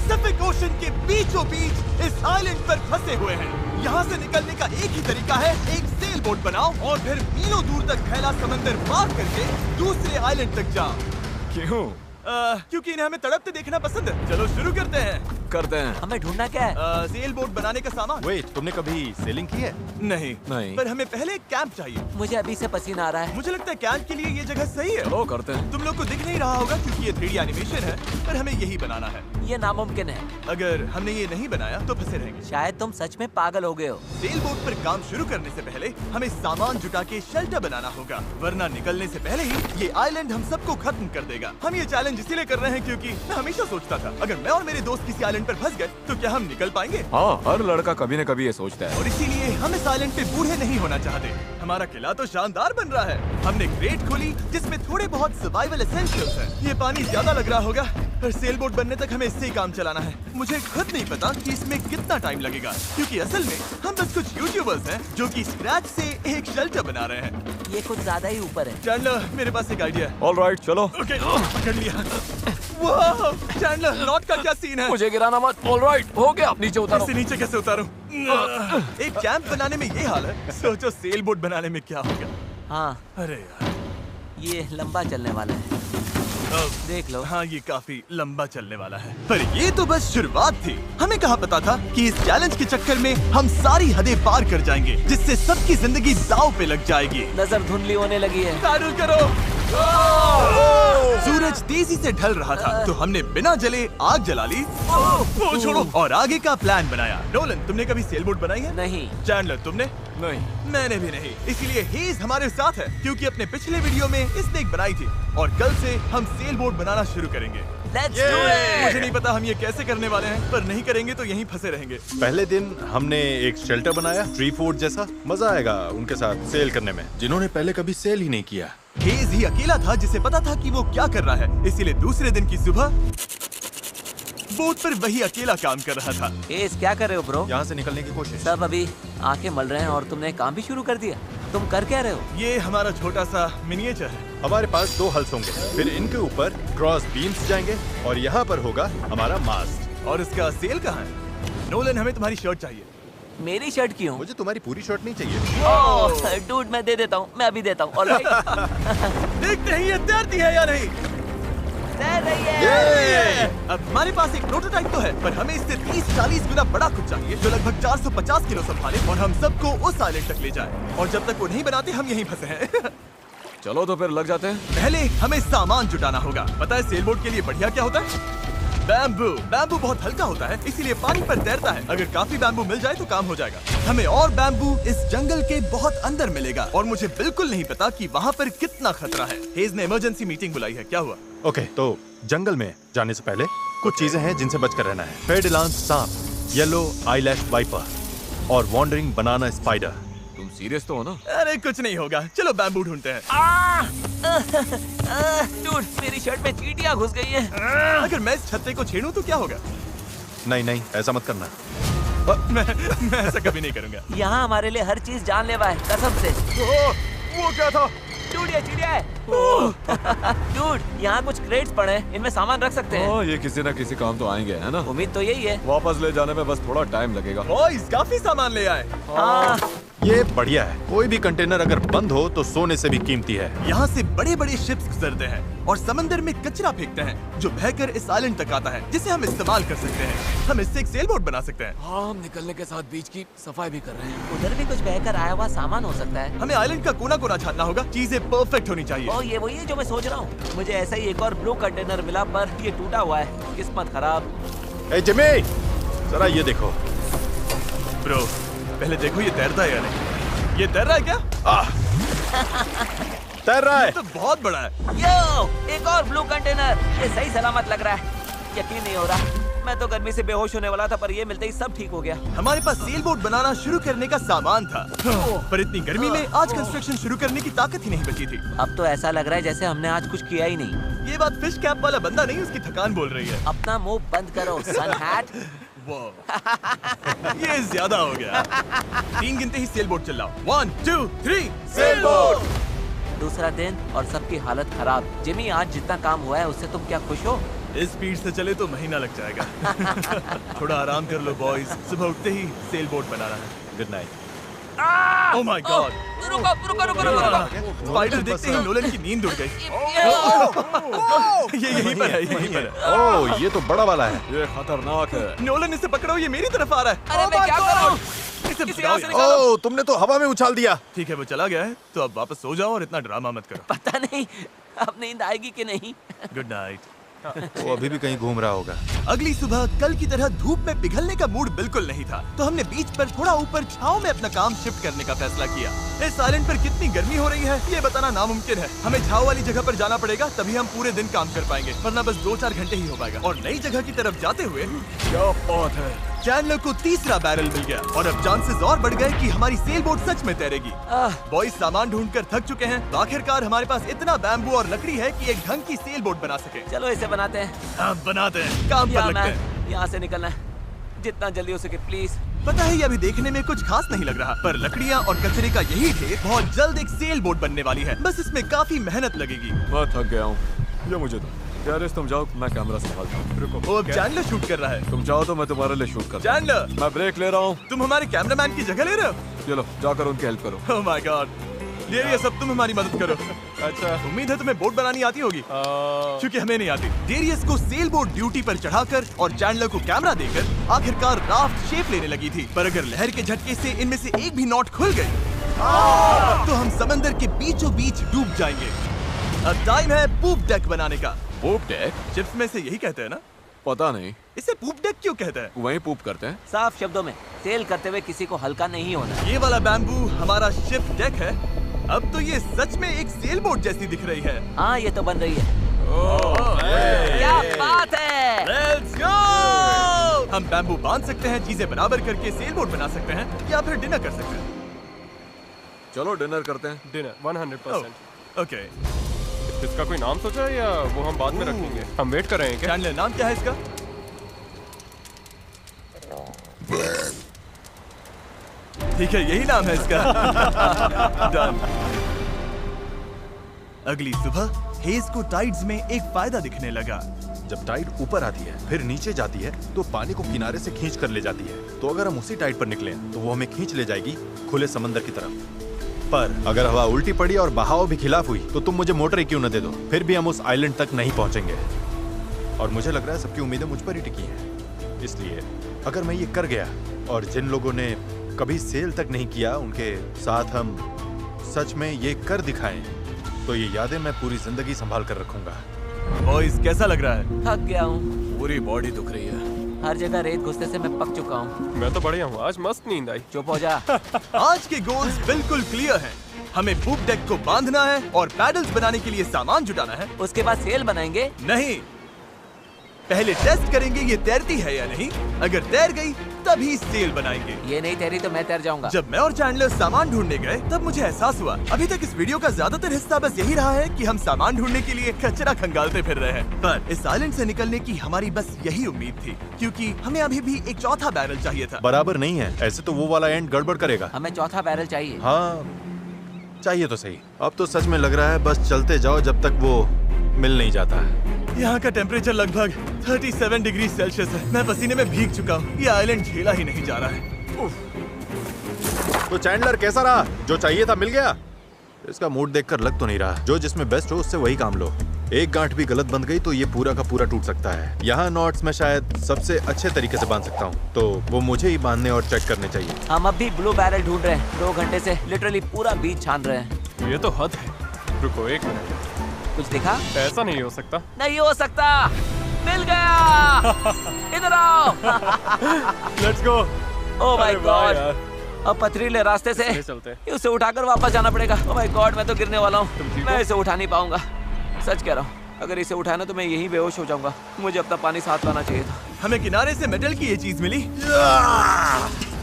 Pacific ocean के बीचों बीच इस आइलैंड पर फंसे हुए हैं। यहाँ से निकलने का एक ही तरीका है, एक सेल बोट बनाओ और फिर मीलों दूर तक फैला समंदर पार करके दूसरे आइलैंड तक जाओ। क्यों? क्योंकि इन्हें हमें तड़पते देखना पसंद है। चलो शुरू करते हैं। हमें ढूंढना क्या है? सेल बोट बनाने का सामान। वेट, तुमने कभी सेलिंग की है? नहीं, पर हमें पहले एक कैंप चाहिए। मुझे अभी से पसीना आ रहा है। मुझे लगता है कैंप के लिए ये जगह सही है। चलो करते हैं। तुम लोग को दिख नहीं रहा होगा क्योंकि ये 3D एनिमेशन है, पर हमें यही बनाना है। ये नामुमकिन है। अगर हमने ये नहीं बनाया तो फंसे रहेंगे। शायद तुम सच में पागल हो गए हो। सेल बोट पर काम शुरू करने से पहले हमें सामान जुटा के शेल्टर बनाना होगा, वरना निकलने से पहले ही ये आइलैंड हम सबको खत्म कर देगा। हम ये चैलेंज इसीलिए कर रहे हैं क्योंकि मैं हमेशा सोचता था अगर मैं और मेरे दोस्त किसी आइलैंड पर फंस गए तो क्या हम निकल पाएंगे? हाँ, हर लड़का कभी न कभी ये सोचता है। और इसीलिए हम इस आइलैंड पे बूढ़े नहीं होना चाहते। हमारा किला तो शानदार बन रहा है। हमने क्रेट खोली जिसमें थोड़े बहुत सर्वाइवल एसेंशियल्स हैं। ये पानी ज्यादा लग रहा होगा, पर सेल बोट बनने तक हमें इससे ही काम चलाना है। मुझे खुद नहीं पता कि इसमें कितना टाइम लगेगा, क्योंकि असल में हम बस कुछ यूट्यूबर्स हैं जो कि स्क्रैच से एक शेल्टर बना रहे हैं। ये कुछ ज्यादा ही ऊपर है। चैंडलर, मेरे पास एक आइडिया है। ऑलराइट, चलो। ओके, पकड़ लिया। वाह, चैंडलर, नॉट का क्या सीन है? मुझे गिराना मत। ऑलराइट, हो गया। नीचे उतारो। इससे नीचे कैसे उतारूं? एक कैंप बनाने में ये हाल है, सोचो सेल बोट बनाने में क्या होगा। हाँ, अरे यार, ये लंबा चलने वाला है। देख लो। हाँ, ये काफी लंबा चलने वाला है, पर ये तो बस शुरुआत थी। हमें कहाँ पता था कि इस चैलेंज के चक्कर में हम सारी हदें पार कर जाएंगे, जिससे सबकी जिंदगी दांव पे लग जाएगी। नजर धुंधली होने लगी है। तारुल करो। सूरज तेजी से ढल रहा था, तो हमने बिना जले आग जला ली। वो छोड़ो, और आगे का प्लान बनाया। नोलन, तुमने कभी सेल बोट बनाई है? नहीं। चैंडलर, तुमने? नहीं। मैंने भी नहीं। इसीलिए हेज हमारे साथ है, क्योंकि अपने पिछले वीडियो में इसने एक बनाई थी, और कल से हम सेल बोट बनाना शुरू करेंगे। Let's do it! मुझे नहीं पता हम ये कैसे करने वाले हैं, पर नहीं करेंगे तो यहीं फंसे रहेंगे। पहले दिन हमने एक शेल्टर बनाया, ट्री फूड जैसा। मजा आएगा उनके साथ सेल करने में, जिन्होंने पहले कभी सेल ही नहीं किया। हेज ही अकेला था जिसे पता था कि वो क्या कर रहा है, इसीलिए दूसरे दिन की सुबह बोट पर वही अकेला काम कर रहा था। एस, क्या कर रहे हो ब्रो? यहाँ से निकलने की कोशिश। सब अभी आंखें मल रहे हैं और तुमने काम भी शुरू कर दिया। तुम कर क्या रहे हो? ये हमारा छोटा सा मिनिएचर है। हमारे पास 2 हल्स होंगे, फिर इनके ऊपर क्रॉस बीम्स जाएंगे और यहाँ पर होगा हमारा मास्ट। और इसका सेल कहाँ है? नोलन, हमें तुम्हारी शर्ट चाहिए। मेरी शर्ट क्यों? मुझे तुम्हारी पूरी शर्ट नहीं चाहिए। डूड, मैं दे देता हूँ, मैं अभी देता हूँ। ऑलराइट। देखते हैं ये तैरती है या नहीं। तैर रही है। अब हमारे पास एक प्रोटोटाइप तो है, पर हमें इससे 30-40 गुना बड़ा कुछ चाहिए, जो लगभग 450 किलो संभाले और हम सबको उस आइलैंड तक ले जाए। और जब तक वो नहीं बनाते हम यहीं फंसे हैं। चलो तो फिर लग जाते हैं। पहले हमें सामान जुटाना होगा। पता है सेल बोट के लिए बढ़िया क्या होता है? बैम्बू। बैम्बू बहुत हल्का होता है, इसीलिए पानी पर तैरता है। अगर काफी बैम्बू मिल जाए तो काम हो जाएगा। हमें और बैम्बू इस जंगल के बहुत अंदर मिलेगा, और मुझे बिल्कुल नहीं पता कि वहाँ पर कितना खतरा है। हेज ने इमरजेंसी मीटिंग बुलाई है, क्या हुआ? ओके, तो जंगल में जाने से पहले कुछ चीजें हैं जिनसे बचकर रहना है। फेडिलांस सांप, येलो आईलैश वाइपर और वॉन्डरिंग बनाना स्पाइडर। तुम सीरियस तो हो ना? अरे कुछ नहीं होगा, चलो बैम्बू ढूंढते हैं। डूड, मेरी शर्ट में चींटियां घुस गई हैं। अगर मैं इस छत्ते को छेड़ूं तो क्या होगा? नहीं नहीं, ऐसा मत करना। मैं ऐसा कभी नहीं करूंगा। यहाँ हमारे लिए हर चीज जानलेवा है, कसम से। वो क्या था? डूड, ये चिड़िया है। डूड, यहाँ कुछ क्रेट्स पड़े हैं, इनमें सामान रख सकते हैं। ये किसी न किसी काम तो आएंगे, है ना? उम्मीद तो यही है। वापस ले जाने में बस थोड़ा टाइम लगेगा। बॉयज, काफी सामान ले आए। हाँ। ये बढ़िया है। कोई भी कंटेनर अगर बंद हो तो सोने से भी कीमती है। यहाँ से बड़े बड़े शिप्स गुजरते हैं और समंदर में कचरा फेंकते हैं, जो बहकर इस आइलैंड तक आता है, जिसे हम इस्तेमाल कर सकते हैं। हम इससे एक सेल बोट बना सकते हैं। हाँ, हम निकलने के साथ बीच की सफाई भी कर रहे हैं। उधर भी कुछ बहकर आया हुआ सामान हो सकता है। हमें आइलैंड का कोना कोना छानना होगा, चीजें परफेक्ट होनी चाहिए। ओ, ये वही है जो मैं सोच रहा हूँ। मुझे ऐसा ही एक और ब्लू कंटेनर मिला, पर ये टूटा हुआ है। किस्मत खराब। ए जिमी, जरा ये देखो। ब्रो, पहले देखो ये तैरता है या नहीं। ये तैर रहा है क्या? तैर रहा है। तो बहुत बड़ा है। यो, एक और ब्लू कंटेनर। ये सही सलामत लग रहा है। यकीन नहीं हो रहा। मैं तो गर्मी से बेहोश होने वाला था, पर ये मिलते ही सब ठीक हो गया। हमारे पास सेल बोट बनाना शुरू करने का सामान था, पर इतनी गर्मी में आज कंस्ट्रक्शन शुरू करने की ताकत ही नहीं बची थी। अब तो ऐसा लग रहा है जैसे हमने आज कुछ किया ही नहीं। ये बात फिश कैप वाला बंदा नहीं, उसकी थकान बोल रही है। अपना मुंह बंद करो, सन हैट। ये ज्यादा हो गया। 3 गिनते ही सेल बोट चिल्लाओ। 1 2 3 sail boat. दूसरा दिन और सबकी हालत खराब। जिमी, आज जितना काम हुआ है उससे तुम क्या खुश हो? इस स्पीड से चले तो महीना लग जाएगा। थोड़ा आराम कर लो बॉयज, सुबह उठते ही सेल बोट बनाना है। Good night. Oh my God, रुको रुको रुको रुको। स्पाइडर देखते ही नोलन की नींद उड़ गई। ये यहीं पर है, यहीं पर है। ओह, ये तो बड़ा वाला है। ये खतरनाक है। नोलन इसे पकड़ो, ये मेरी तरफ आ रहा है। अरे मैं क्या कर रहा हूँ? इसे किसी भगाओ और से यार। निकालो। ओह, तुमने तो हवा में उछाल दिया। ठीक है, वो चला गया है, तो अब वापस सो जाओ और इतना ड्रामा मत करो। पता नहीं अब नींद आएगी कि नहीं। Good night. वो अभी भी कहीं घूम रहा होगा। अगली सुबह कल की तरह धूप में पिघलने का मूड बिल्कुल नहीं था, तो हमने बीच पर थोड़ा ऊपर छांव में अपना काम शिफ्ट करने का फैसला किया। इस आइलैंड पर कितनी गर्मी हो रही है ये बताना नामुमकिन है। हमें छांव वाली जगह पर जाना पड़ेगा, तभी हम पूरे दिन काम कर पाएंगे, वरना बस 2-4 घंटे ही हो पाएगा। और नई जगह की तरफ जाते हुए क्या बात है। चैंडलर को तीसरा बैरल मिल गया और अब चांसेस और बढ़ गए कि हमारी सेल बोट सच में तैरेगी। बॉयज सामान ढूंढकर थक चुके हैं, तो आखिरकार हमारे पास इतना बैम्बू और लकड़ी है कि एक ढंग की सेल बोट बना सके। चलो इसे बनाते हैं। हाँ, बनाते हैं, काम पर लगते हैं। यहाँ से निकलना है जितना जल्दी हो सके प्लीज। पता है ये अभी देखने में कुछ खास नहीं लग रहा, पर लकड़ियाँ और कचरे का यही ढेर बहुत जल्द एक सेल बोट बनने वाली है। बस इसमें काफी मेहनत लगेगी। मैं थक गया हूँ, ये मुझे दो। गैरेज तुम जाओ, मैं कैमरा संभालता हूँ। रुको, वो अब चैंडलर शूट कर रहा है। तुम जाओ तो मैं तुम्हारे लिए शूट करता हूँ। चैंडलर, मैं ब्रेक ले रहा हूँ। तुम हमारे कैमरामैन की जगह ले रहे हो? चलो जाकर उनकी हेल्प करो। ओह माय गॉड, ये सब तुम हमारी मदद करो। अच्छा उम्मीद है तुम्हें बोट बनानी आती होगी, क्योंकि हमें नहीं आती। डेरियस को सेल बोट ड्यूटी पर चढ़ाकर और चैंडलर को कैमरा देकर आखिरकार राफ्ट शेप लेने लगी थी, पर अगर लहर के झटके से इनमें से एक भी नॉट खुल गई तो हम समंदर के बीचों बीच डूब जाएंगे। अब टाइम है पूप डेक बनाने का। पूप डेक? शिप्स में से यही कहते हैं ना? पता नहीं, इसे पूप डेक क्यों कहते हैं? वहीं पूप करते हैं। साफ शब्दों में सेल करते हुए किसी को हल्का नहीं होना। ये वाला बैम्बू हमारा शिप डेक है। अब तो ये सच में एक सेल बोट जैसी दिख रही है। हाँ ये तो बन रही है। क्या बात है। Let's go! हम बैम्बू बांध सकते हैं, चीजें बराबर करके सेल बोट बना सकते हैं, या फिर डिनर कर सकते हैं। चलो डिनर करते हैं। डिनर 100%। ओके, इसका कोई नाम सोचा है या वो हम बाद में रखेंगे? हम वेट कर रहे हैं क्या? चैंडलर नाम क्या है इसका? ठीक है, यही नाम है इसका। डन। अगली सुबह हेज को टाइड्स में एक फायदा दिखने लगा। जब टाइड ऊपर आती है फिर नीचे जाती है तो पानी को किनारे से खींच कर ले जाती है। तो अगर हम उसी टाइड पर निकले तो वो हमें खींच ले जाएगी खुले समंदर की तरफ। पर अगर हवा उल्टी पड़ी और बहाव भी खिलाफ हुई तो तुम मुझे मोटर ही क्यों न दे दो, फिर भी हम उस आइलैंड तक नहीं पहुंचेंगे। और मुझे लग रहा है सबकी उम्मीदें मुझ पर ही टिकी हैं। इसलिए अगर मैं ये कर गया और जिन लोगों ने कभी सेल तक नहीं किया उनके साथ हम सच में ये कर दिखाएं, तो ये यादें मैं पूरी जिंदगी संभाल कर रखूंगा। बॉयज कैसा लग रहा है? थक गया हूँ, पूरी बॉडी दुख रही है। हर जगह रेत घुसने से मैं पक चुका हूँ। मैं तो बढ़िया हूँ, आज मस्त नींद आई। चुप हो जा। आज के गोल्स बिल्कुल क्लियर हैं। हमें पूप डेक को बांधना है और पैडल्स बनाने के लिए सामान जुटाना है। उसके बाद सेल बनाएंगे। नहीं, पहले टेस्ट करेंगे ये तैरती है या नहीं। अगर तैर गई तभी सेल बनाएंगे। ये नहीं तैरी तो मैं तैर जाऊंगा। जब मैं और चैंडलर सामान ढूंढने गए तब मुझे एहसास हुआ अभी तक इस वीडियो का ज्यादातर हिस्सा बस यही रहा है कि हम सामान ढूंढने के लिए कचरा खंगालते फिर रहे हैं। पर इस आइलैंड से निकलने की हमारी बस यही उम्मीद थी, क्योंकि हमें अभी भी एक चौथा बैरल चाहिए था। बराबर नहीं है, ऐसे तो वो वाला एंड गड़बड़ करेगा। हमें चौथा बैरल चाहिए। हाँ चाहिए तो सही। अब तो सच में लग रहा है बस चलते जाओ जब तक वो मिल नहीं जाता। यहाँ का टेम्परेचर लगभग 37 डिग्री सेल्सियस है। मैं पसीने में भीग चुका हूँ। ये आइलैंड झेला ही नहीं जा रहा है। तो चैंडलर कैसा रहा? जो चाहिए था मिल गया? इसका मूड देखकर लग तो नहीं रहा। जो जिसमें बेस्ट हो उससे वही काम लो। एक गांठ भी गलत बंध गई तो ये पूरा का पूरा टूट सकता है। यहाँ नॉट्स में शायद सबसे अच्छे तरीके से बांध सकता हूँ, तो वो मुझे ही बांधने और चेक करने चाहिए। हम अब भी ब्लू बैरल ढूंढ रहे हैं। 2 घंटे से लिटरली पूरा बीच छान रहे हैं। ये तो हद है। रुको 1 मिनट, कुछ दिखा? ऐसा नहीं हो सकता। नहीं हो सकता। मिल गया। इधर आओ। Let's go. ओह माय अरे वाह गॉड। यार। अब पथरीले रास्ते से चलते हैं। उसे उठाकर वापस जाना पड़ेगा। ओह माय गॉड, मैं तो गिरने वाला तुम हूँ। ठीक मैं हो? इसे उठा नहीं पाऊंगा। सच कह रहा हूँ, अगर इसे उठाना तो मैं यहीं बेहोश हो जाऊंगा। मुझे अपना पानी साथ लाना चाहिए था। हमें किनारे से मेटल की ये चीज मिली।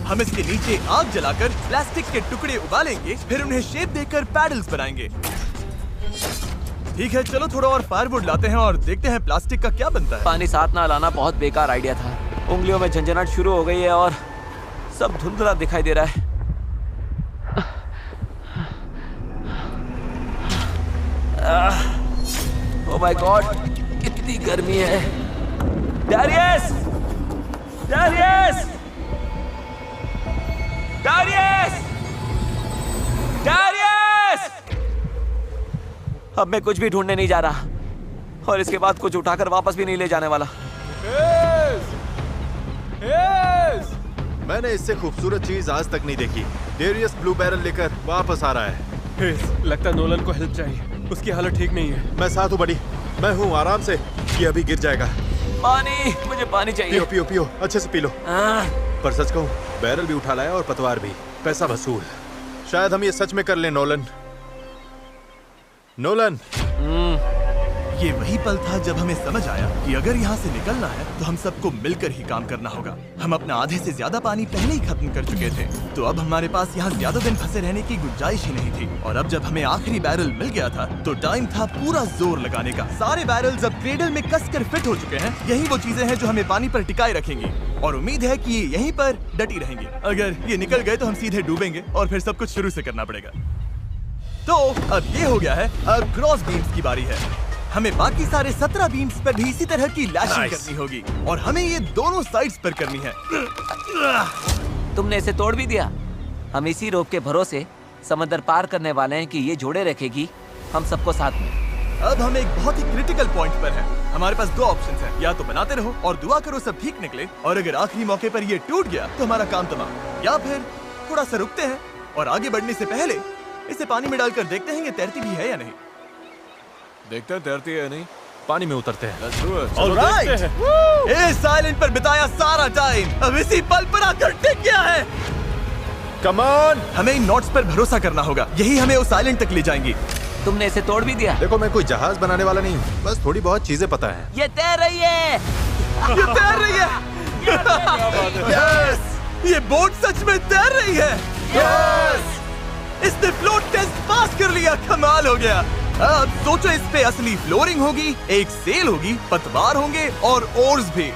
हम इसके नीचे आग जलाकर प्लास्टिक के टुकड़े उबालेंगे, फिर उन्हें शेप देकर पैडल्स बनाएंगे। ठीक है, चलो थोड़ा और फायरवुड लाते हैं और देखते हैं प्लास्टिक का क्या बनता है। पानी साथ ना लाना बहुत बेकार आइडिया था। उंगलियों में झंझनाहट शुरू हो गई है और सब धुंधला दिखाई दे रहा है। ओह माय गॉड, कितनी कितनी गर्मी है। डैरियस! डैरियस! डैरियस! डैरियस! अब मैं कुछ भी ढूंढने नहीं जा रहा और इसके बाद कुछ उठाकर वापस भी नहीं ले जाने वाला। मैंने इससे खूबसूरत चीज आज तक नहीं देखी। डेरियस ब्लू बैरल लेकर वापस आ रहा है। लगता है नोलन को हेल्प चाहिए, उसकी हालत ठीक नहीं है। मैं साथ हूँ बड़ी, मैं हूँ आराम से। ये अभी गिर जाएगा। पानी, मुझे पानी चाहिए। पियो पियो पियो, अच्छे से पी लो। पर सच कहूँ, बैरल भी उठा लाया और पतवार भी। पैसा वसूल। शायद हम ये सच में कर लें नोलन। नोलन, ये वही पल था जब हमें समझ आया कि अगर यहाँ से निकलना है तो हम सबको मिलकर ही काम करना होगा। हम अपना आधे से ज्यादा पानी पहले ही खत्म कर चुके थे, तो अब हमारे पास यहाँ ज्यादा दिन फंसे रहने की गुंजाइश ही नहीं थी। और अब जब हमें आखिरी बैरल मिल गया था तो टाइम था पूरा जोर लगाने का। सारे बैरल्स अब क्रेडल में कसकर फिट हो चुके हैं। यही वो चीजें हैं जो हमें पानी पर टिकाए रखेंगी और उम्मीद है कि ये यहीं पर डटी रहेंगी। अगर ये निकल गए तो हम सीधे डूबेंगे और फिर सब कुछ शुरू से करना पड़ेगा। तो अब ये हो गया है, अब क्रॉस बीम्स की बारी है। हमें बाकी सारे 17 बीम्स पर भी इसी तरह की लैशिंग करनी होगी और हमें ये दोनों साइड्स पर करनी है। तुमने इसे तोड़ भी दिया। हम इसी रोप के भरोसे समंदर पार करने वाले हैं कि ये जोड़े रखेगी हम सबको साथ में। अब हम एक बहुत ही क्रिटिकल पॉइंट पर हैं। हमारे पास दो ऑप्शंस हैं, या तो बनाते रहो और दुआ करो सब ठीक निकले, और अगर आखिरी मौके पर ये टूट गया तो हमारा काम तमाम, या फिर थोड़ा सा रुकते हैं और आगे बढ़ने से पहले इसे पानी में डालकर देखते हैं ये तैरती भी है या नहीं। देखते हैं तैरती है नहीं। पानी में उतरते हैं। ऑलराइट, इस आइलैंड पर बिताया सारा टाइम अब इसी पल पर आकर टिक गया है। कम ऑन, हमें इन नोट्स पर भरोसा करना होगा, यही हमें उस आइलैंड तक ले जाएंगी। तुमने इसे तोड़ भी दिया। देखो मैं कोई जहाज बनाने वाला नहीं हूँ, बस थोड़ी बहुत चीजें पता है। ये तैर रही है। ये तैर रही है। यस, ये बोट सच में तैर रही है। यस, इसने फ्लोट टेस्ट पास कर लिया। कमाल हो गया। अब सोचो, इस पे असली फ्लोरिंग होगी, एक सेल होगी, पतवार होंगे और ओर्स भी।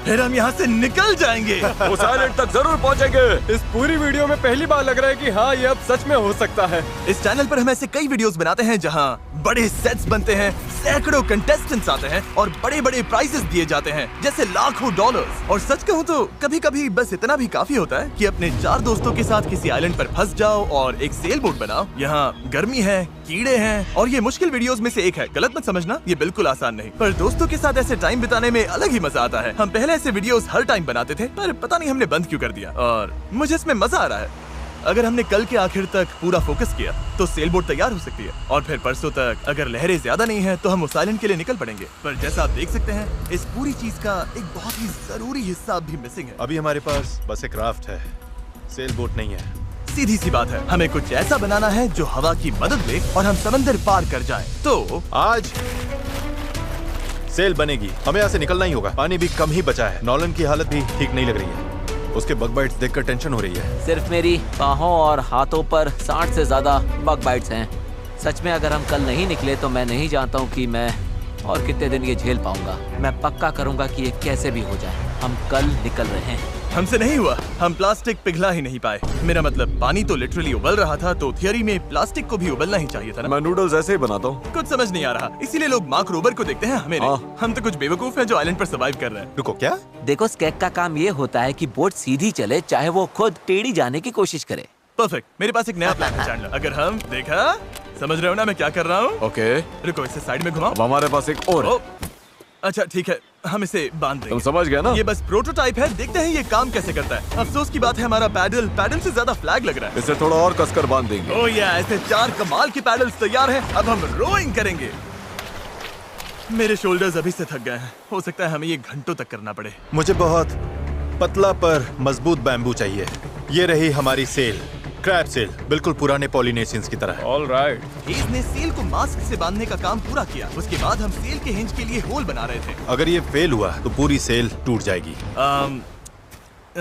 फिर हम यहाँ से निकल जाएंगे। उस आइलैंड तक जरूर पहुंचेंगे। इस पूरी वीडियो में पहली बार लग रहा है कि हाँ ये अब सच में हो सकता है। इस चैनल पर हम ऐसे कई वीडियोस बनाते हैं जहाँ बड़े सेट्स बनते हैं, सैकड़ों कंटेस्टेंट्स आते हैं और बड़े बड़े प्राइजेस दिए जाते हैं, जैसे लाखों डॉलर्स। और सच कहूँ तो कभी कभी बस इतना भी काफी होता है कि अपने 4 दोस्तों के साथ किसी आइलैंड पर फंस जाओ और एक सेल बोट बनाओ। यहाँ गर्मी है, कीड़े हैं और ये मुश्किल वीडियोस में से एक है। गलत मत समझना, ये बिल्कुल आसान नहीं, पर दोस्तों के साथ ऐसे टाइम बिताने में अलग ही मजा आता है। हम पहले ऐसे वीडियोस हर टाइम बनाते थे, पर पता नहीं हमने बंद क्यों कर दिया, और मुझे इसमें मजा आ रहा है। अगर हमने कल के आखिर तक पूरा फोकस किया तो सेल बोट तैयार हो सकती है, और फिर परसों तक अगर लहरें ज्यादा नहीं है तो हम उस आइलैंड के लिए निकल पड़ेंगे। पर जैसा आप देख सकते हैं, इस पूरी चीज का एक बहुत ही जरूरी हिस्सा भी मिसिंग है। अभी हमारे पास बस एक राफ्ट है, सेल बोट नहीं है। सीधी सी बात है, हमें कुछ ऐसा बनाना है जो हवा की मदद ले और हम समंदर पार कर जाएं। तो आज सेल बनेगी, हमें यहाँ से निकलना ही होगा। पानी भी कम ही बचा है। नॉलन की हालत भी ठीक नहीं लग रही है, उसके बग बाइट्स देखकर टेंशन हो रही है। सिर्फ मेरी बाहों और हाथों पर 60 से ज्यादा बग बाइट्स हैं। सच में अगर हम कल नहीं निकले तो मैं नहीं जानता हूँ कि मैं और कितने दिन ये झेल पाऊंगा। मैं पक्का करूंगा कि ये कैसे भी हो जाए। हम कल निकल रहे हैं। हमसे नहीं हुआ, हम प्लास्टिक पिघला ही नहीं पाए। मेरा मतलब पानी तो लिटरली उबल रहा था, तो थियरी में प्लास्टिक को भी उबलना ही चाहिए था ना। मैं नूडल्स ऐसे ही बनाता हूँ। कुछ समझ नहीं आ रहा, इसीलिए लोग मार्क रोबर को देखते हैं, हमें नहीं। हम तो कुछ बेवकूफ हैं जो आइलैंड पर सर्वाइव कर रहे हैं। रुको, क्या? देखो, स्केक का काम ये होता है कि बोट सीधी चले, चाहे वो खुद टेढ़ी जाने की कोशिश करे। परफेक्ट, मेरे पास एक नया प्लान है चैंडलर। अगर हम देखा, समझ रहे हो ना मैं क्या कर रहा हूँ? ओके, रुको, इसे साइड में घुमाओ। अब हमारे पास एक और है। अच्छा ठीक है, हम इसे बांध देंगे। तुम समझ गए ना? ये बस प्रोटोटाइप है, देखते हैं ये काम कैसे करता है। अफसोस की बात है, हमारा पैडल से ज्यादा फ्लैग लग रहा है। इसे थोड़ा और कसकर बांध देंगे। ओह या, ऐसे 4 कमाल के पैडल्स तैयार हैं। अब हम रोइंग करेंगे। मेरे शोल्डर्स अभी से थक गए हैं, हो सकता है हमें ये घंटों तक करना पड़े। मुझे बहुत पतला पर मजबूत बैम्बू चाहिए। ये रही हमारी सेल, क्रैब सेल, बिल्कुल पुराने पॉलिनेशियंस की तरह। All right. हेज ने सेल को मास्क से बांधने का काम पूरा किया। उसके बाद हम सेल के हिंज के लिए होल बना रहे थे। अगर ये फेल हुआ तो पूरी सेल टूट जाएगी।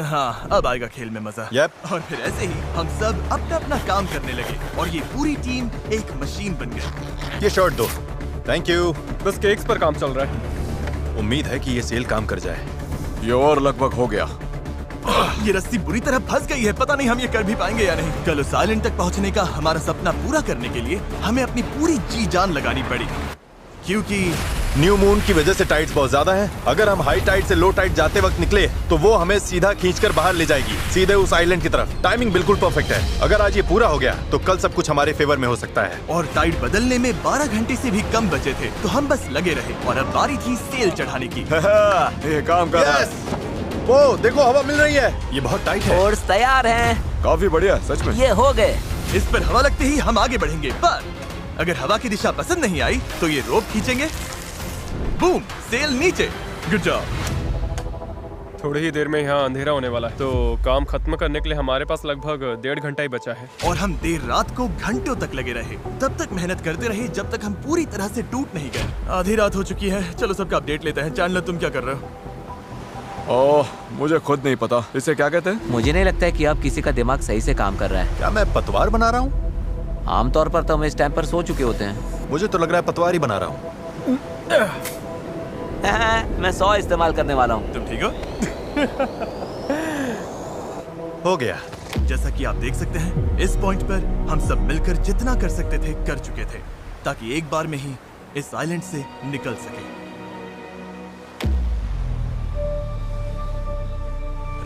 हाँ, अब आएगा खेल में मजा। Yep. और फिर ऐसे ही हम सब अपना अपना काम करने लगे और ये पूरी टीम एक मशीन बन गई। ये शर्ट दो। Thank you. बस केक्स पर काम चल रहा है। उम्मीद है कि ये सेल काम कर जाए। ये और लगभग हो गया। ये रस्सी बुरी तरह फंस गई है, पता नहीं हम ये कर भी पाएंगे या नहीं। कल उस आइलैंड तक पहुंचने का हमारा सपना पूरा करने के लिए हमें अपनी पूरी जी जान लगानी पड़ी, क्योंकि न्यू मून की वजह से टाइड्स बहुत ज्यादा हैं। अगर हम हाई टाइड से लो टाइड जाते वक्त निकले तो वो हमें सीधा खींचकर बाहर ले जाएगी, सीधे उस आइलैंड की तरफ। टाइमिंग बिल्कुल परफेक्ट है। अगर आज ये पूरा हो गया तो कल सब कुछ हमारे फेवर में हो सकता है। और टाइड बदलने में 12 घंटे से भी कम बचे थे, तो हम बस लगे रहे और अब बारी थी सेल चढ़ाने की। ये काम कर रहा है। वो देखो, हवा मिल रही है। ये बहुत टाइट है। फोर्स तैयार हैं। काफी बढ़िया, सच में। ये हो गए। इस पर हवा लगते ही हम आगे बढ़ेंगे, पर अगर हवा की दिशा पसंद नहीं आई तो ये रोप खींचेंगे। बूम, सेल नीचे। Good job. थोड़ी ही देर में यहाँ अंधेरा होने वाला है, तो काम खत्म करने के लिए हमारे पास लगभग 1.5 घंटा ही बचा है। और हम देर रात को घंटों तक लगे रहे, तब तक मेहनत करते रहे जब तक हम पूरी तरह से टूट नहीं गए। आधी रात हो चुकी है, चलो सबका अपडेट लेते हैं। चैंडलर, तुम क्या कर रहे हो? ओह, मुझे खुद नहीं पता इसे क्या कहते हैं। मुझे नहीं लगता है कि अब किसी का दिमाग सही से काम कर रहा है। क्या मैं पतवार बना रहा हूँ? आमतौर पर तो हम इस टाइम पर सो चुके होते हैं। मुझे तो लग रहा है पतवार ही बना रहा हूँ। मैं 100 इस्तेमाल करने वाला हूँ। तुम ठीक हो? हो गया। जैसा कि आप देख सकते हैं, इस पॉइंट पर हम सब मिलकर जितना कर सकते थे कर चुके थे, ताकि एक बार में ही इस आइलैंड से निकल सके।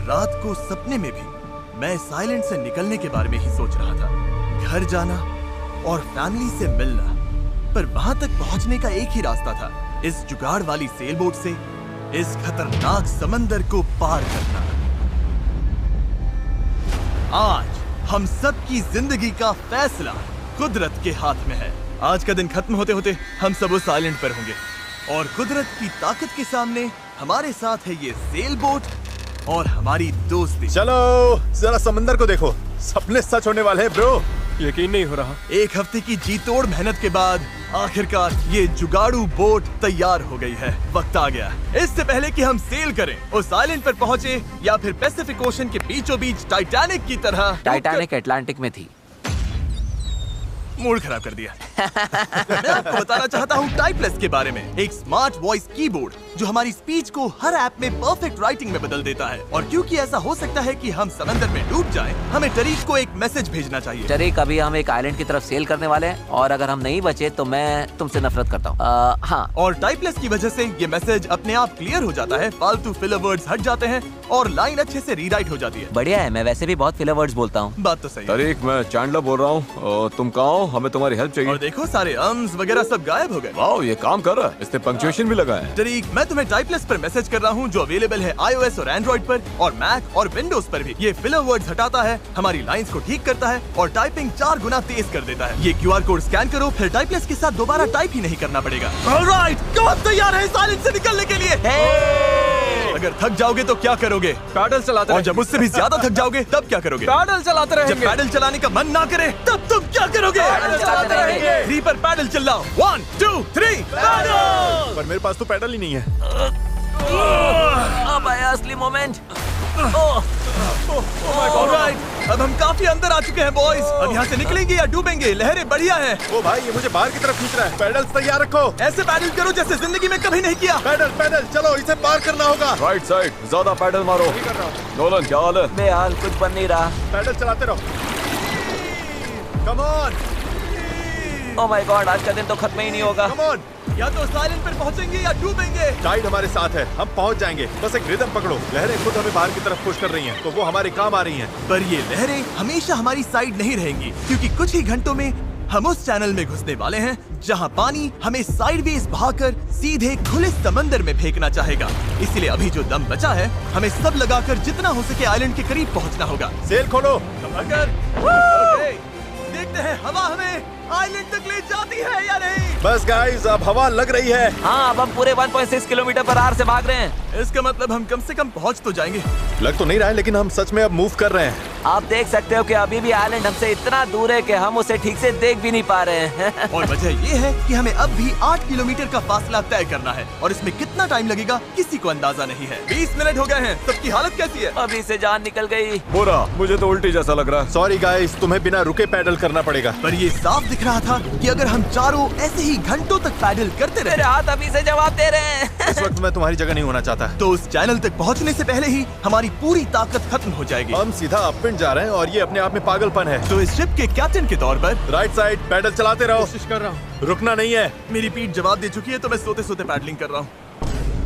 रात को सपने में भी मैं इस आइलैंड से निकलने के बारे में ही सोच रहा था, घर जाना और फैमिली से मिलना। पर वहां तक पहुंचने का एक ही रास्ता था, इस जुगाड़ वाली सेल बोट से इस खतरनाक समंदर को पार करना। आज हम सब की जिंदगी का फैसला कुदरत के हाथ में है। आज का दिन खत्म होते होते हम सब उस आइलैंड पर होंगे, और कुदरत की ताकत के सामने हमारे साथ है ये सेल बोट और हमारी दोस्ती। चलो जरा समंदर को देखो, सपने सच होने वाले हैं ब्रो। यकीन नहीं हो रहा। एक हफ्ते की जी तोड़ मेहनत के बाद आखिरकार ये जुगाड़ू बोट तैयार हो गई है। वक्त आ गया, इससे पहले कि हम सेल करें, उस आइलैंड पर पहुंचे या फिर पैसिफिक ओशन के बीचों बीच टाइटैनिक की तरह। टाइटैनिक अटलांटिक में थी। मूड खराब कर दिया। मैं आपको बताना चाहता हूँ टाइपलेस के बारे में, एक स्मार्ट वॉइस कीबोर्ड जो हमारी स्पीच को हर ऐप में परफेक्ट राइटिंग में बदल देता है। और क्योंकि ऐसा हो सकता है कि हम समंदर में डूब जाएं, हमें टरीक को एक मैसेज भेजना चाहिए। टरीक, अभी हम एक आइलैंड की तरफ सेल करने वाले हैं, और अगर हम नहीं बचे तो मैं तुमसे नफरत करता हूँ। हाँ। और टाइपलेस की वजह से ये मैसेज अपने आप क्लियर हो जाता है, फालतू फिलर वर्ड्स हट जाते हैं और लाइन अच्छे से रीराइट हो जाती है। बढ़िया है, मैं वैसे भी बहुत फिलर वर्ड्स बोलता हूँ। बात तो सही है। तरीक, मैं चैंडलर बोल रहा हूँ। तुम कहाँ हो? हमें तुम्हारी हेल्प चाहिए। और देखो, सारे अम्स वगैरह सब गायब हो गए। वाओ, ये काम कर रहा है। इसने पंक्चुएशन भी लगा है। टरीक, मैं तुम्हें टाइपलेस पर मैसेज कर रहा हूँ जो अवेलेबल है iOS और एंड्रॉइड पर, और मैक और विंडोज पर भी। ये फिलर वर्ड्स हटाता है, हमारी लाइंस को ठीक करता है और टाइपिंग 4 गुना तेज कर देता है। ये QR कोड स्कैन करो, फिर टाइपलेस के साथ दोबारा टाइप ही नहीं करना पड़ेगा। ऑलराइट, कौन तैयार है इस आइलैंड से निकलने के लिए? अगर थक जाओगे तो क्या करोगे? पैडल चलाते और जब उससे भी ज्यादा थक जाओगे तब क्या करोगे? पैडल चलाते जब रहेंगे। पैडल चलाने का मन ना करे तब तुम क्या करोगे? पैडल चलाते रहेंगे। 3 पर पैडल चलाओ। 1 2 3 पैडल। पर मेरे पास तो पैडल ही नहीं है। अब आया असली मोमेंट। ऑलराइट, अब हम काफी अंदर आ चुके हैं बॉयज। अब यहाँ से निकलेंगे या डूबेंगे? लहरें बढ़िया हैं। ओ भाई, ये मुझे बाहर की तरफ खींच रहा है। पैडल तैयार रखो। ऐसे पैडल करो जैसे जिंदगी में कभी नहीं किया। पैडल पैडल चलो, इसे पार करना होगा। राइट साइड, ज्यादा पैडल मारो। नोलन, क्या हाल है? बेहाल, कुछ बन नहीं रहा। पैडल चलाते रहो। Come on. Oh my God, आज का दिन तो खत्म ही नहीं होगा। Come on. या तो साइलेंट पर पहुंचेंगे या डूबेंगे। टाइड हमारे साथ है, हम पहुंच जाएंगे। बस एक रिदम पकड़ो। लहरें खुद हमें बाहर की तरफ पुश कर रही हैं, तो वो हमारे काम आ रही हैं। पर ये लहरें हमेशा हमारी साइड नहीं रहेंगी, क्योंकि कुछ ही घंटों में हम उस चैनल में घुसने वाले हैं जहां पानी हमें साइडवेज बहाकर सीधे खुले समंदर में फेंकना चाहेगा। इसलिए अभी जो दम बचा है, हमें सब लगाकर जितना हो सके आइलैंड के करीब पहुंचना होगा। सेल खोलो। ओके, देखते हैं हवा हमें आइलैंड तक ले जाती है या नहीं। बस गाइस, अब हवा लग रही है। हाँ, अब हम पूरे 1.6 किलोमीटर पर आवर से भाग रहे हैं। इसका मतलब हम कम से कम पहुंच तो जाएंगे। लग तो नहीं रहा है, लेकिन हम सच में अब मूव कर रहे हैं। आप देख सकते हो कि अभी भी आइलैंड हमसे इतना दूर है कि हम उसे ठीक से देख भी नहीं पा रहे हैं। और वजह ये है कि हमें अब भी 8 किलोमीटर का फासला तय करना है, और इसमें कितना टाइम लगेगा किसी को अंदाजा नहीं है। 20 मिनट हो गए हैं। सबकी हालत कैसी है? अभी से जान निकल गई। बुरा, मुझे तो उल्टी जैसा लग रहा है। सॉरी गाइस, तुम्हें बिना रुके पैडल करना पड़ेगा। पर ये साफ दिख रहा था कि अगर हम चारों ऐसे ही घंटों तक पैडल करते मेरे रहे हाथ अभी से जवाब दे रहे हैं। इस वक्त मैं तुम्हारी जगह नहीं होना चाहता। तो उस चैनल तक पहुंचने से पहले ही हमारी पूरी ताकत खत्म हो जाएगी। हम सीधा अपविंड जा रहे हैं और ये अपने आप में पागलपन है। तो इस शिप के कैप्टन के तौर पर राइट साइड पैडल चलाते रहो। कोशिश कर रहा हूँ। रुकना नहीं है। मेरी पीठ जवाब दे चुकी है तो मैं सोते सोते पैडलिंग कर रहा हूँ।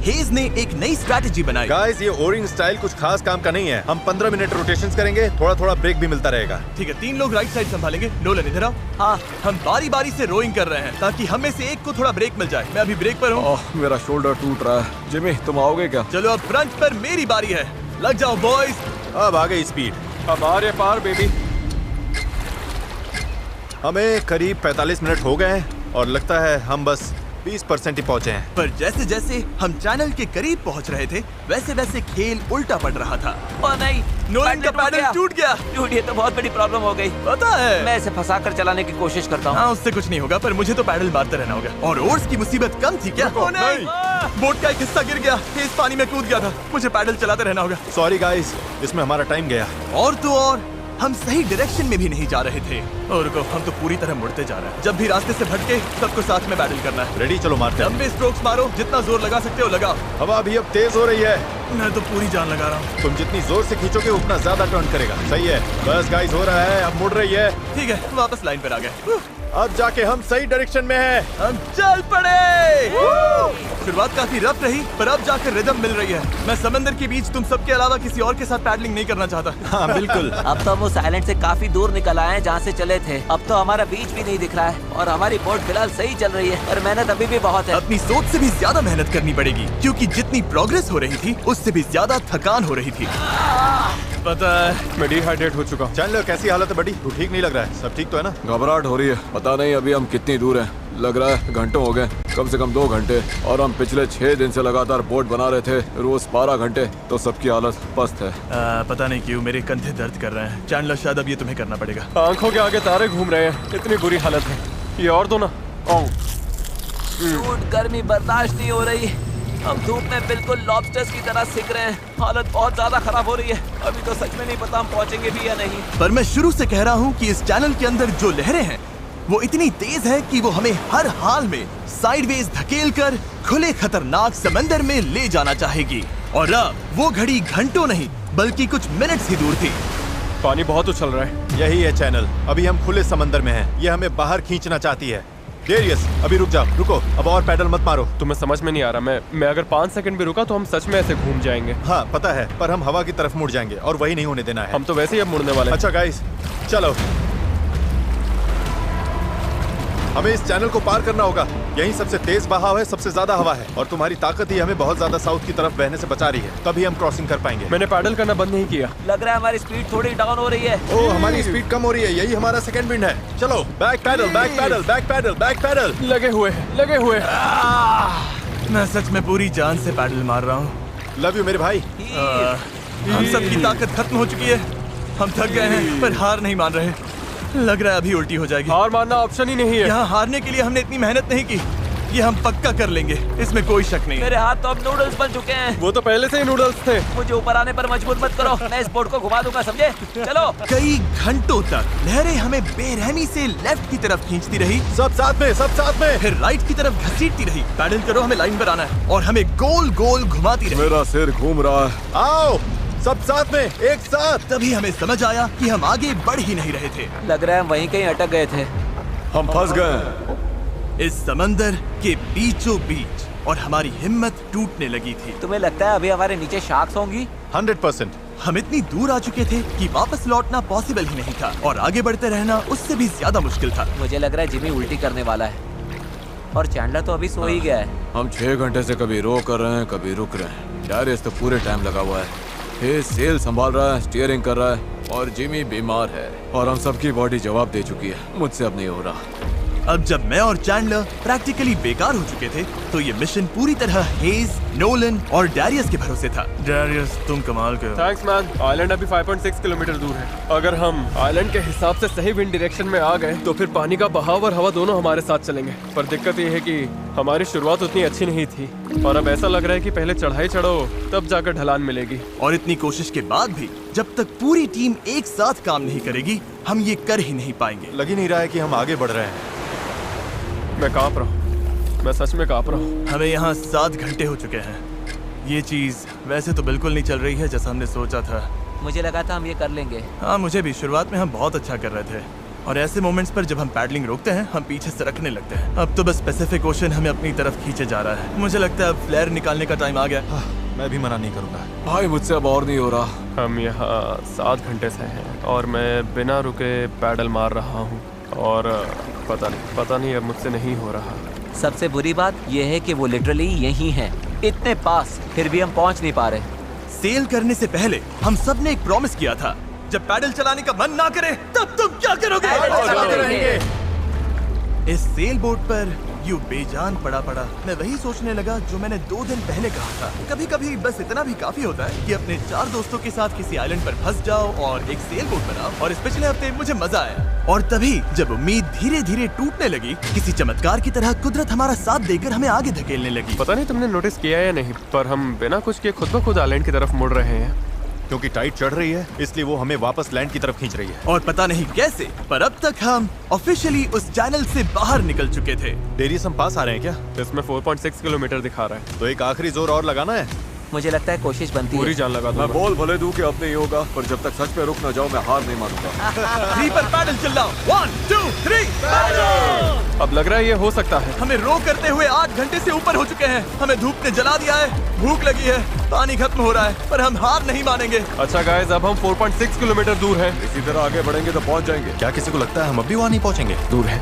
हेज ने एक नई स्ट्रैटेजी बनाई। गाइस, ये ओरिंग स्टाइल कुछ खास काम का नहीं है। हम 15 मिनट रोटेशंस करेंगे, थोड़ा थोड़ा ब्रेक भी मिलता रहेगा। ठीक है, 3 लोग राइट साइड संभालेंगे। नोलन इधर आओ। हाँ। हम बारी बारी से रोइंग कर रहे हैं ताकि हम में से एक को थोड़ा ब्रेक मिल जाए। मैं अभी ब्रेक पर हूँ। मेरा शोल्डर टूट रहा है। जिमी, तुम आओगे क्या? चलो अब फ्रंट पर मेरी बारी है। लग जाओ बॉयज। अब आ गई स्पीड। हमारे पार बेबी। हमें करीब 45 मिनट हो गए हैं और लगता है हम बस 20% ही पहुंचे हैं। पर जैसे जैसे हम चैनल के करीब पहुंच रहे थे वैसे वैसे खेल उल्टा पड़ रहा था। ओ नहीं, नोलन का पैडल टूट गया। टूट, ये तो बहुत बड़ी प्रॉब्लम हो गई। पता है, मैं इसे फंसाकर चलाने की कोशिश करता हूँ। हाँ, उससे कुछ नहीं होगा, पर मुझे तो पैडल मारते रहना होगा। और ओर्स की मुसीबत कम थी क्या? ओ नहीं, बोट का एक हिस्सा गिर गया। तेज पानी में कूद गया था। मुझे पैडल चलाते रहना होगा। सॉरी गाइस, इसमें हमारा टाइम गया। और तो और हम सही डायरेक्शन में भी नहीं जा रहे थे। और हम तो पूरी तरह मुड़ते जा रहे हैं। जब भी रास्ते से भटके सबको साथ में पैडल करना है। रेडी, चलो मारते हैं। लंबे स्ट्रोक्स मारो, जितना जोर लगा सकते हो लगाओ। हवा भी अब तेज हो रही है। मैं तो पूरी जान लगा रहा हूँ। तुम जितनी जोर से खींचोगे उतना ज्यादा टर्न करेगा। सही है, बस गाइस हो रहा है, अब मुड़ रही है। ठीक है, वापस लाइन पर आ गए। अब जाके हम सही डायरेक्शन में हैं। हम चल पड़े। शुरुआत काफी रफ रही, पर अब जाकर रिदम मिल रही है। मैं समंदर के बीच तुम सबके अलावा किसी और के साथ पैडलिंग नहीं करना चाहता। हाँ बिल्कुल। अब तो हम उस आइलैंड से काफी दूर निकल आए हैं जहाँ से चले थे। अब तो हमारा बीच भी नहीं दिख रहा है और हमारी बोट फिलहाल सही चल रही है, पर मेहनत अभी भी बहुत है। अपनी सोच से भी ज्यादा मेहनत करनी पड़ेगी, क्योंकि जितनी प्रोग्रेस हो रही थी उससे भी ज्यादा थकान हो रही थी। पता है, मैं डिहाइड्रेट हो चुका हूँ। चल, कैसी हालत है बड़ी? तू ठीक नहीं लग रहा है। सब ठीक तो है ना? घबराहट हो रही है। पता नहीं अभी हम कितनी दूर हैं। लग रहा है घंटों हो गए, कम से कम 2 घंटे। और हम पिछले 6 दिन से लगातार बोट बना रहे थे, रोज 12 घंटे। तो सबकी हालत पस्त है। पता नहीं क्यों मेरे कंधे दर्द कर रहे हैं। चैंडलर, शायद अब ये तुम्हें करना पड़ेगा। आंखों के आगे तारे घूम रहे हैं, इतनी बुरी हालत है। ये और दो ना। धूप, गर्मी बर्दाश्त नहीं हो रही। हम धूप में बिल्कुल लॉबस्टर्स की तरह सिक रहे हैं। हालत बहुत ज्यादा खराब हो रही है। अभी तो सच में नहीं पता हम पहुंचेंगे भी या नहीं। पर मैं शुरू से कह रहा हूँ कि इस चैनल के अंदर जो लहरें हैं वो इतनी तेज है कि वो हमें हर हाल में साइडवेज धकेलकर खुले खतरनाक समंदर में ले जाना चाहेगी। और अब वो घड़ी घंटों नहीं बल्कि कुछ मिनट्स ही दूर थी। पानी बहुत उछल रहा है। यही है चैनल। अभी हम खुले समंदर में हैं। ये हमें बाहर खींचना चाहती है। डेरियस, अभी रुक जा। रुको, अब और पैडल मत मारो। तुम्हें समझ में नहीं आ रहा, मैं अगर 5 सेकंड भी रुका तो हम सच में ऐसे घूम जाएंगे। हाँ पता है, पर हम हवा की तरफ मुड़ जाएंगे और वही नहीं होने देना है। हम तो वैसे ही अब मुड़ने वाले हैं। अच्छा गाइस, चलो। हमें इस चैनल को पार करना होगा। यही सबसे तेज बहाव है, सबसे ज्यादा हवा है और तुम्हारी ताकत ही हमें बहुत ज्यादा साउथ की तरफ बहने से बचा रही है। तभी हम क्रॉसिंग कर पाएंगे। मैंने पैडल करना बंद नहीं किया। लग रहा है हमारी स्पीड थोड़ी डाउन हो रही है। ओ, हमारी स्पीड कम हो रही है। यही हमारा सेकंड विंड है। चलो, back pedal, back pedal, back pedal, back pedal. लगे हुए मैं सच में पूरी जान से पैडल मार रहा हूँ। लव यू मेरे भाई। हम सबकी ताकत खत्म हो चुकी है। हम थक गए हैं पर हार नहीं मान रहे। लग रहा है अभी उल्टी हो जाएगी। हार मानना ऑप्शन ही नहीं है। यहाँ हारने के लिए हमने इतनी मेहनत नहीं की। ये हम पक्का कर लेंगे, इसमें कोई शक नहीं। मेरे हाथ तो अब नूडल्स बन चुके हैं। वो तो पहले से ही नूडल्स थे। मुझे ऊपर आने पर मजबूर मत करो, मैं इस बोट को घुमा दूंगा, समझे? चलो। कई घंटों तक लहरें हमें बेरहमी से लेफ्ट की तरफ खींचती रही। सब साथ में, सब साथ में। फिर राइट की तरफ घसीटती रही। पैडल करो, हमें लाइन पर आना है। और हमें गोल गोल घुमाती रही। मेरा सिर घूम रहा है। आओ सब साथ में, एक साथ। तभी हमें समझ आया कि हम आगे बढ़ ही नहीं रहे थे। लग रहा है हम वहीं कहीं अटक गए थे। हम फंस गए इस समंदर के बीचों बीच और हमारी हिम्मत टूटने लगी थी। तुम्हें लगता है अभी हमारे नीचे शार्क्स होंगी? 100%। हम इतनी दूर आ चुके थे कि वापस लौटना पॉसिबल ही नहीं था और आगे बढ़ते रहना उससे भी ज्यादा मुश्किल था। मुझे लग रहा है जिमी उल्टी करने वाला है और चैंडलर तो अभी सो ही गया है। हम 6 घंटे से कभी रो कर रहे हैं, कभी रुक रहे हैं। डायरियस तो पूरे टाइम लगा हुआ है। हे सेल संभाल रहा है, स्टीयरिंग कर रहा है और जिमी बीमार है और हम सबकी बॉडी जवाब दे चुकी है। मुझसे अब नहीं हो रहा। अब जब मैं और चैंडलर प्रैक्टिकली बेकार हो चुके थे तो ये मिशन पूरी तरह हेज, नोलन और डैरियस के भरोसे था। डैरियस, तुम कमाल के हो। Thanks man. आइलैंड अभी 5.6 किलोमीटर दूर है। अगर हम आइलैंड के हिसाब से सही विंड डायरेक्शन में आ गए तो फिर पानी का बहाव और हवा दोनों हमारे साथ चलेंगे। पर दिक्कत ये है कि हमारी शुरुआत उतनी अच्छी नहीं थी और अब ऐसा लग रहा है कि पहले चढ़ाई चढ़ो तब जाकर ढलान मिलेगी। और इतनी कोशिश के बाद भी जब तक पूरी टीम एक साथ काम नहीं करेगी हम ये कर ही नहीं पाएंगे। लग ही नहीं रहा है कि हम आगे बढ़ रहे हैं। मैं कांप रहा हूँ। मैं सच में कांप रहा हूँ। हमें यहाँ 7 घंटे हो चुके हैं। ये चीज वैसे तो बिल्कुल नहीं चल रही है जैसा हमने सोचा था। मुझे लगा था हम ये कर लेंगे। हाँ, मुझे भी। शुरुआत में हम बहुत अच्छा कर रहे थे और ऐसे मोमेंट्स पर जब हम पैडलिंग रोकते हैं हम पीछे सरकने लगते हैं। अब तो बस पैसिफिक ओशन हमें अपनी तरफ खींचे जा रहा है। मुझे लगता है अब फ्लेयर निकालने का टाइम आ गया। मैं भी मना नहीं करूंगा। भाई मुझसे अब और नहीं हो रहा। हम यहाँ 7 घंटे से हैं और मैं बिना रुके पैडल मार रहा हूँ और पता नहीं अब मुझसे नहीं हो रहा। सबसे बुरी बात यह है कि वो लिटरली यहीं है, इतने पास, फिर भी हम पहुंच नहीं पा रहे। सेल करने से पहले हम सब ने एक प्रॉमिस किया था, जब पैडल चलाने का मन ना करे तब तुम क्या करोगे? चलाते रहेंगे। इस सेल बोट पर यूं बेजान पड़ा मैं वही सोचने लगा जो मैंने 2 दिन पहले कहा था। कभी कभी बस इतना भी काफी होता है कि अपने 4 दोस्तों के साथ किसी आइलैंड पर फंस जाओ और एक सेल बोट बनाओ। और इस पिछले हफ्ते मुझे मजा आया। और तभी जब उम्मीद धीरे धीरे टूटने लगी, किसी चमत्कार की तरह कुदरत हमारा साथ देकर हमें आगे धकेलने लगी। पता नहीं तुमने नोटिस किया या नहीं, पर हम बिना कुछ किए खुद ब खुद आइलैंड की तरफ मुड़ रहे हैं। क्योंकि टाइड चढ़ रही है इसलिए वो हमें वापस लैंड की तरफ खींच रही है। और पता नहीं कैसे, पर अब तक हम ऑफिशियली उस चैनल से बाहर निकल चुके थे। डेरियस हम पास आ रहे हैं क्या? इसमें 4.6 किलोमीटर दिखा रहा है। तो एक आखिरी जोर और लगाना है। मुझे लगता है कोशिश बनती पूरी है। जान लगा मैं दूंगा। बोल भले दूं कि अब नहीं होगा, पर जब तक सच में रुक न जाओ मैं हार नहीं मानूंगा। 3 पर पैडल चिल्लाओ। 1 2 3 पैडल। अब लग रहा है ये हो सकता है। हमें रो करते हुए 8 घंटे से ऊपर हो चुके हैं। हमें धूप ने जला दिया है, भूख लगी है, पानी खत्म हो रहा है, पर हम हार नहीं मानेंगे। अच्छा गाइस, अब हम 4.6 किलोमीटर दूर हैं। इसी तरह आगे बढ़ेंगे तो पहुंच जाएंगे। क्या किसी को लगता है हम अब भी वहाँ नहीं पहुँचेंगे? दूर है।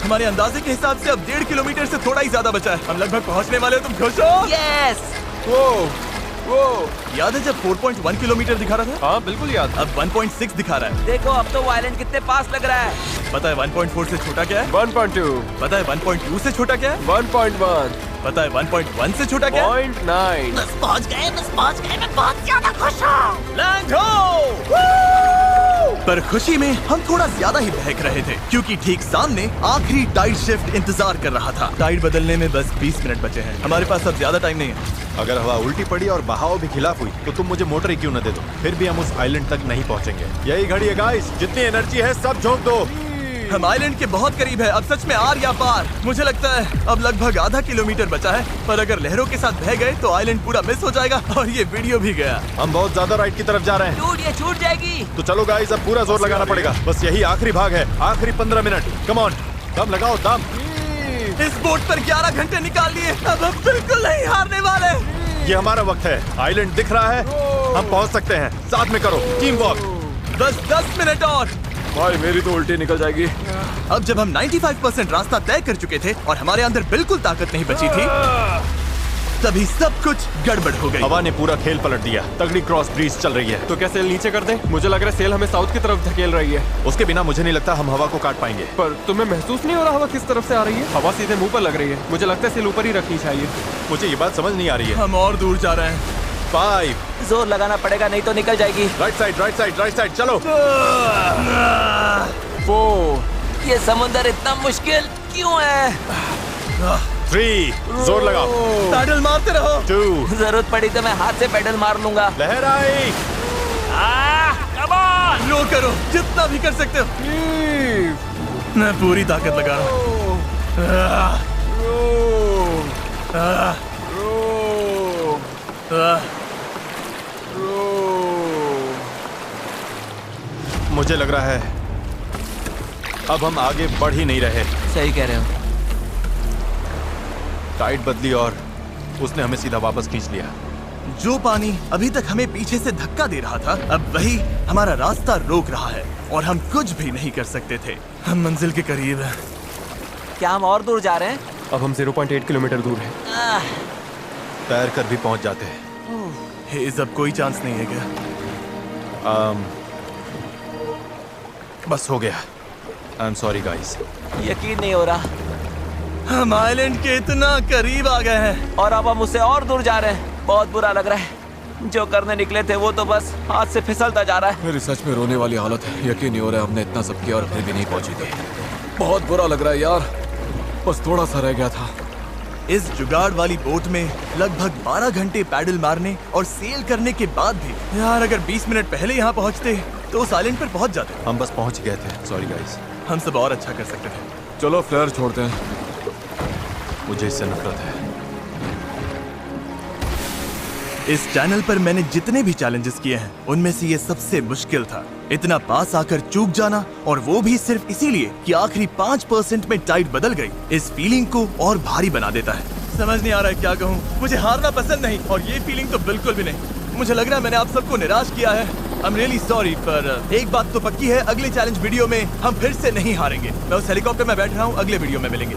हमारे अंदाजे के हिसाब से अब 1.5 किलोमीटर से थोड़ा ही ज्यादा बचा है। हम लगभग पहुंचने वाले हो। तुम खुश हो? यस। वो याद है जब 4.1 किलोमीटर दिखा रहा था? हाँ बिल्कुल याद। अब 1.6 दिखा रहा है। देखो अब तो वो आइलैंड कितने पास लग रहा है। पता है 1.4 से छोटा क्या है? 1.2, पता है 1.2 से छोटा क्या है? 1.1, पता है 1.1 से छोटा क्या है? 0.9। बस पहुंच गए, मैं बहुत ज्यादा खुश हूँ। लैंड हो! पर खुशी में हम थोड़ा ज्यादा ही बहक रहे थे, क्योंकि ठीक सामने आखिरी टाइड शिफ्ट इंतजार कर रहा था। टाइड बदलने में बस 20 मिनट बचे हैं। हमारे पास अब ज्यादा टाइम नहीं है। अगर हवा उल्टी पड़ी और बहाव भी खिलाफ हुई तो तुम मुझे मोटर ही क्यों न दे दो, फिर भी हम उस आइलैंड तक नहीं पहुंचेंगे। यही घड़ी है गाइस, जितनी एनर्जी है सब झोंक दो। हम आइलैंड के बहुत करीब है। अब सच में आर या पार। मुझे लगता है अब लगभग आधा किलोमीटर बचा है, पर अगर लहरों के साथ बह गए तो आइलैंड पूरा मिस हो जाएगा और ये वीडियो भी गया। हम बहुत ज्यादा राइट की तरफ जा रहे हैं। डूड ये छूट जाएगी। तो चलो गाइस, अब पूरा जोर लगाना पड़ेगा। बस यही आखिरी भाग है, आखिरी 15 मिनट। कम ऑन, दम लगाओ दम। इस बोट पर 11 घंटे निकाल लिए। अब हम बिल्कुल नहीं हारने वाले। ये हमारा वक्त है। आइलैंड दिख रहा है, हम पहुंच सकते हैं। साथ में करो, टीम वर्क। बस 10 मिनट और। भाई मेरी तो उल्टी निकल जाएगी। अब जब हम 95% रास्ता तय कर चुके थे और हमारे अंदर बिल्कुल ताकत नहीं बची थी, तभी सब कुछ गड़बड़ हो गई। हवा ने पूरा खेल पलट दिया। तगड़ी क्रॉस ब्रीज चल रही है। तो क्या सेल नीचे कर दें? मुझे लग रहा है सेल हमें साउथ की तरफ धकेल रही है। उसके बिना मुझे नहीं लगता हम हवा को काट पाएंगे। पर तुम्हें महसूस नहीं हो रहा हवा किस तरफ से आ रही है? हवा सीधे मुंह पर लग रही है। मुझे लगता है सेल ऊपर ही रखनी चाहिए। मुझे ये बात समझ नहीं आ रही है। हम और दूर जा रहे हैं। 5 जोर लगाना पड़ेगा नहीं तो निकल जाएगी। Right side, right side, right side, चलो। 4, ये समुंदर इतना मुश्किल क्यों है? 3, जोर लगाओ। पैडल मारते रहो। 2, जरूरत पड़ी तो मैं हाथ से पेडल मार लूंगा। लहर आई। रो करो जितना भी कर सकते हो। मैं पूरी ताकत लगा रहा हूँ। मुझे लग रहा है अब हम आगे बढ़ ही नहीं रहे। सही कह रहे हो। टाइड बदली और उसने हमें सीधा वापस खींच लिया। जो पानी अभी तक हमें पीछे से धक्का दे रहा था, अब वही हमारा रास्ता रोक रहा है और हम कुछ भी नहीं कर सकते थे। हम मंजिल के करीब हैं। क्या हम और दूर जा रहे हैं? अब हम 0.8 किलोमीटर दूर हैं। तैर कर भी पहुंच जाते हैं। हेज़, अब कोई चांस नहीं है क्या? बस हो गया। I am sorry guys. यकीन नहीं हो रहा। हम आइलैंड के इतना करीब आ गए हैं और अब हम उससे और दूर जा रहे हैं। बहुत बुरा लग रहा है। जो करने निकले थे वो तो बस हाथ से फिसलता जा रहा है। मेरी सच में रोने वाली हालत है। यकीन नहीं हो रहा है हमने इतना सब किया और फिर भी नहीं पहुंची थी। बहुत बुरा लग रहा है यार। बस थोड़ा सा रह गया था। इस जुगाड़ वाली बोट में लगभग 12 घंटे पैडल मारने और सेल करने के बाद भी यार, अगर 20 मिनट पहले यहाँ पहुँचते तो उस आइलैंड पर पहुँच जाते। हम बस पहुंच गए थे। Sorry guys. हम सब और अच्छा कर सकते थे। चलो फ्लेयर छोड़ते हैं। मुझे इससे नफरत है। इस चैनल पर मैंने जितने भी चैलेंजेस किए हैं उनमें से ये सबसे मुश्किल था। इतना पास आकर चूक जाना, और वो भी सिर्फ इसीलिए कि आखिरी 5% में टाइड बदल गई, इस फीलिंग को और भारी बना देता है। समझ नहीं आ रहा है क्या कहूँ। मुझे हारना पसंद नहीं, और ये फीलिंग तो बिल्कुल भी नहीं। मुझे लग रहा है मैंने आप सबको निराश किया है। I'm really sorry, पर एक बात तो पक्की है, अगले चैलेंज वीडियो में हम फिर से नहीं हारेंगे। मैं उस हेलीकॉप्टर में बैठ रहा हूँ, अगले वीडियो में मिलेंगे।